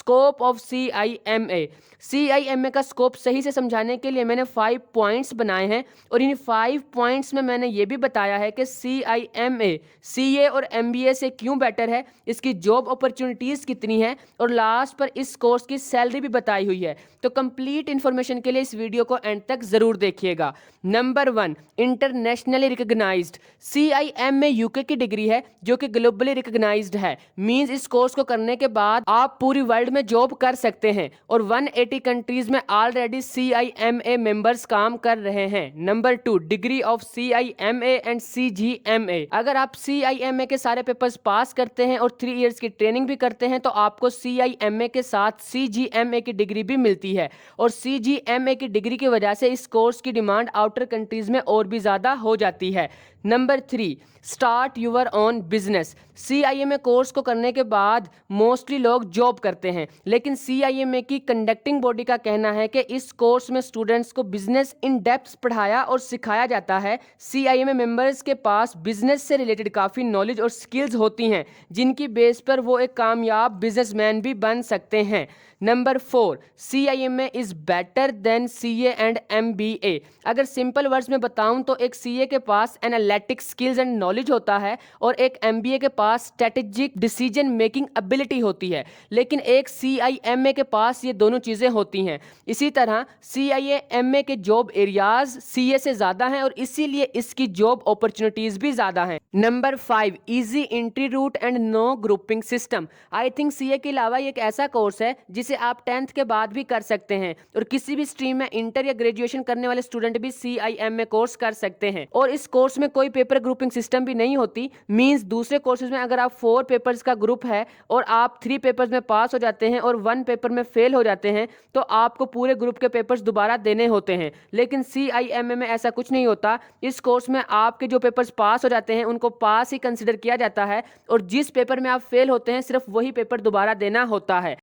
Scope of CIMA का scope सही से समझाने के लिए मैंने 5 पॉइंट्स बनाए हैं और इन 5 पॉइंट्स में मैंने ये भी बताया है कि CIMA CA और MBA से क्यों बेटर है, इसकी जॉब अपॉर्चुनिटीज़ कितनी है और लास्ट पर इस कोर्स की सैलरी भी बताई हुई है। तो कंप्लीट इन्फॉर्मेशन के लिए इस वीडियो को एंड तक ज़रूर देखिएगा। Number 1, internationally recognised. CIMA UK की डिग्री है जो कि ग्लोबली रिकग्नाइज्ड है। मींस इस कोर्स को करने के बाद आप पूरी वर्ल्ड में जॉब कर सकते हैं और 180 कंट्रीज में ऑलरेडी CIMA मेंबर्स काम कर रहे हैं। Number 2, degree of CIMA and CGMA। अगर आप CIMA के सारे पेपर्स पास करते हैं और 3 इयर्स की ट्रेनिंग भी करते हैं तो आपको CIMA के साथ CGMA की डिग्री भी मिलती है और CGMA की डिग्री की वजह से इस कोर्स की डिमांड आउटर कंट्रीज में और भी ज़्यादा हो जाती है। Number 3, start your own business. CIMA course को करने के बाद मोस्टली लोग जॉब करते हैं, लेकिन CIMA की कंडक्टिंग बॉडी का कहना है कि इस कोर्स में स्टूडेंट्स को बिजनेस इन डेप्थ पढ़ाया और सिखाया जाता है। CIMA मेंबर्स के पास बिजनेस से रिलेटेड काफ़ी नॉलेज और स्किल्स होती हैं जिनकी बेस पर वो एक कामयाब बिजनेसमैन भी बन सकते हैं। Number 4, CIMA is better than CA and MBA। अगर सिंपल वर्ड्स में बताऊं तो एक CA के पास एनालिटिक स्किल्स एंड नॉलेज होता है और एक MBA के पास स्ट्रेटेजिक डिसीजन मेकिंग एबिलिटी होती है, लेकिन एक CIMA के पास ये दोनों चीज़ें होती हैं। इसी तरह CIMA के जॉब एरियाज CA से ज़्यादा हैं और इसीलिए इसकी जॉब अपॉर्चुनिटीज़ भी ज़्यादा हैं। Number 5, easy entry route and no grouping system. I think CA के अलावा ये एक ऐसा कोर्स है जिसे आप 10th के बाद भी कर सकते हैं और किसी भी स्ट्रीम में इंटर या ग्रेजुएशन करने वाले स्टूडेंट भी CIMA कोर्स कर सकते हैं और इस कोर्स में कोई पेपर ग्रुपिंग सिस्टम भी नहीं होती। मींस दूसरे कोर्सेज में अगर आप 4 पेपर्स का ग्रुप है और आप 3 पेपर्स में पास हो जाते हैं और 1 पेपर में फेल हो जाते हैं तो आपको पूरे ग्रुप के पेपर्स दोबारा देने होते हैं, लेकिन CIMA में ऐसा कुछ नहीं होता। इस कोर्स में आपके जो पेपर्स पास हो जाते हैं उनको पास ही कंसिडर किया जाता है और जिस पेपर में आप फेल होते हैं सिर्फ वही पेपर दोबारा देना होता है।